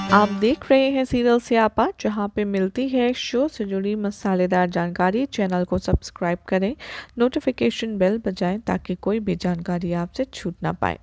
आप देख रहे हैं सीरियल स्यापा, जहां पे मिलती है शो से जुड़ी मसालेदार जानकारी। चैनल को सब्सक्राइब करें, नोटिफिकेशन बेल बजाएं ताकि कोई भी जानकारी आपसे छूट ना पाए।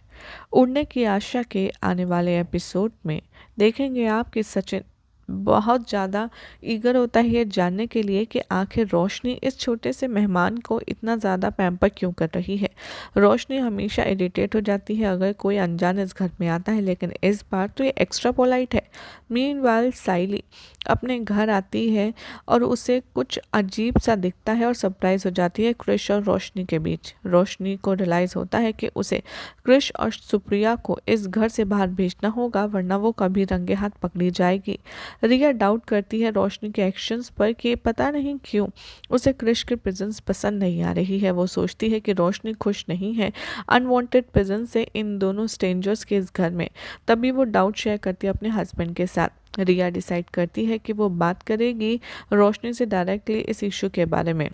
उड़ने की आशा के आने वाले एपिसोड में देखेंगे आप कि सचिन बहुत ज़्यादा ईगर होता है ये जानने के लिए कि आखिर रोशनी इस छोटे से मेहमान को इतना ज़्यादा पैम्पर क्यों कर रही है। रोशनी हमेशा इरिटेट हो जाती है अगर कोई अनजान इस घर में आता है, लेकिन इस बार तो ये एक्स्ट्रा पोलाइट है। मीनवाइल साइली अपने घर आती है और उसे कुछ अजीब सा दिखता है और सरप्राइज हो जाती है क्रिश और रोशनी के बीच। रोशनी को रियलाइज होता है कि उसे क्रिश और सुप्रिया को इस घर से बाहर भेजना होगा, वरना वो कभी रंगे हाथ पकड़ी जाएगी। रिया डाउट करती है रोशनी के एक्शंस पर कि पता नहीं क्यों उसे क्रिश की प्रेजेंस पसंद नहीं आ रही है। वो सोचती है कि रोशनी खुश नहीं है अनवांटेड प्रेजेंस से इन दोनों स्ट्रेंजर्स के इस घर में। तभी वो डाउट शेयर करती है अपने हस्बैंड के साथ। रिया डिसाइड करती है कि वो बात करेगी रोशनी से डायरेक्टली इस इशू के बारे में।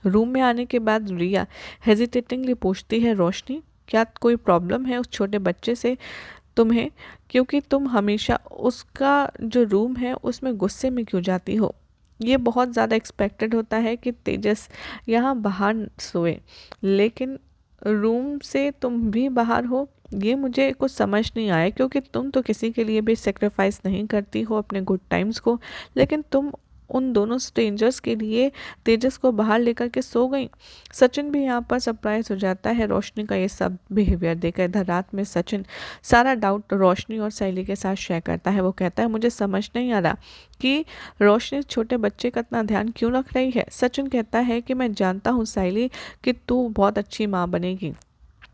रूम में आने के बाद रिया हेजिटेटिंगली पूछती है, रोशनी क्या कोई प्रॉब्लम है उस छोटे बच्चे से तुम्हें, क्योंकि तुम हमेशा उसका जो रूम है उसमें गुस्से में क्यों जाती हो। ये बहुत ज़्यादा एक्सपेक्टेड होता है कि तेजस यहाँ बाहर सोए, लेकिन रूम से तुम भी बाहर हो। ये मुझे कुछ समझ नहीं आया, क्योंकि तुम तो किसी के लिए भी सेक्रीफाइस नहीं करती हो अपने गुड टाइम्स को, लेकिन तुम उन दोनों स्ट्रेंजर्स के लिए तेजस को बाहर लेकर के सो गई। सचिन भी यहाँ पर सरप्राइज हो जाता है रोशनी का ये सब बिहेवियर देखकर। इधर रात में सचिन सारा डाउट रोशनी और सैली के साथ शेयर करता है। वो कहता है, मुझे समझ नहीं आ रहा कि रोशनी छोटे बच्चे का इतना ध्यान क्यों रख रही है। सचिन कहता है कि मैं जानता हूँ सैली कि तू बहुत अच्छी माँ बनेगी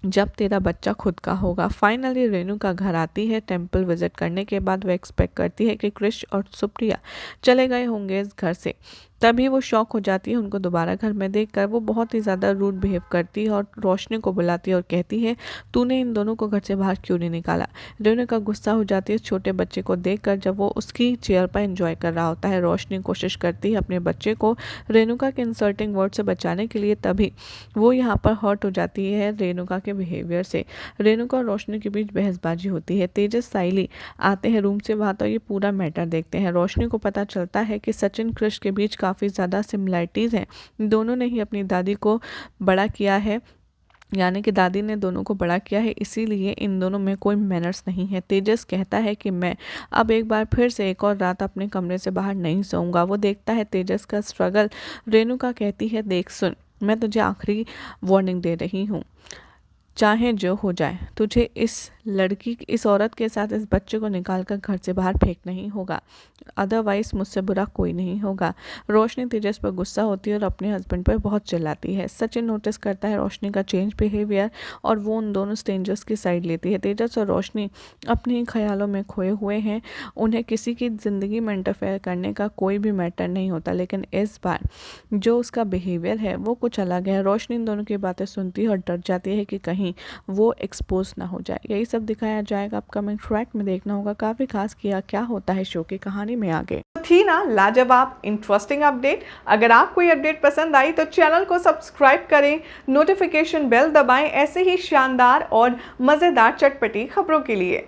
जब तेरा बच्चा खुद का होगा। फाइनली रेनू का घर आती है टेंपल विजिट करने के बाद। वो एक्सपेक्ट करती है कि क्रिश और सुप्रिया चले गए होंगे इस घर से। तभी वो शॉक हो जाती है उनको दोबारा घर में देखकर। वो बहुत ही ज़्यादा रूड बिहेव करती है और रोशनी को बुलाती है और कहती है, तूने इन दोनों को घर से बाहर क्यों नहीं निकाला। रेनू का गुस्सा हो जाती है छोटे बच्चे को देखकर जब वो उसकी चेयर पर एंजॉय कर रहा होता है। रोशनी कोशिश करती है अपने बच्चे को रेणुका के इंसल्टिंग वर्ड से बचाने के लिए, तभी वो यहाँ पर हर्ट हो जाती है रेणुका के बिहेवियर से। रेणुका और रोशनी के बीच बहसबाजी होती है। तेजस साइली आते हैं रूम से बाहर तो ये पूरा मैटर देखते हैं। रोशनी को पता चलता है कि सचिन क्रिश के बीच काफ़ी ज़्यादा सिमिलैरिटीज़ हैं। दोनों ने ही अपनी दादी को बड़ा किया है, यानी कि दादी ने दोनों को बड़ा किया है, इसीलिए इन दोनों में कोई मैनर्स नहीं है। तेजस कहता है कि मैं अब एक बार फिर से एक और रात अपने कमरे से बाहर नहीं सोऊंगा। वो देखता है तेजस का स्ट्रगल। रेणुका कहती है, देख सुन, मैं तुझे आखिरी वार्निंग दे रही हूँ, चाहे जो हो जाए तुझे इस औरत के साथ इस बच्चे को निकाल कर घर से बाहर फेंकना ही होगा, अदरवाइज मुझसे बुरा कोई नहीं होगा। रोशनी तेजस पर गुस्सा होती है और अपने हस्बैंड पर बहुत चिल्लाती है। सचिन नोटिस करता है रोशनी का चेंज बिहेवियर और वो उन दोनों स्ट्रेंजर्स की साइड लेती है। तेजस और रोशनी अपने ही ख्यालों में खोए हुए हैं। उन्हें किसी की ज़िंदगी में इंटरफेयर करने का कोई भी मैटर नहीं होता, लेकिन इस बार जो उसका बिहेवियर है वो कुछ अलग है। रोशनी इन दोनों की बातें सुनती है और डर जाती है कि कहीं वो एक्सपोज ना हो जाए। यही सब दिखाया जाएगा अपकमिंग ट्रैक में। देखना होगा काफ़ी खास किया क्या होता है शो की कहानी में आगे। थी ना लाजवाब इंटरेस्टिंग अपडेट। अगर आपको ये अपडेट पसंद आई तो चैनल को सब्सक्राइब करें, नोटिफिकेशन बेल दबाएं ऐसे ही शानदार और मज़ेदार चटपटी खबरों के लिए।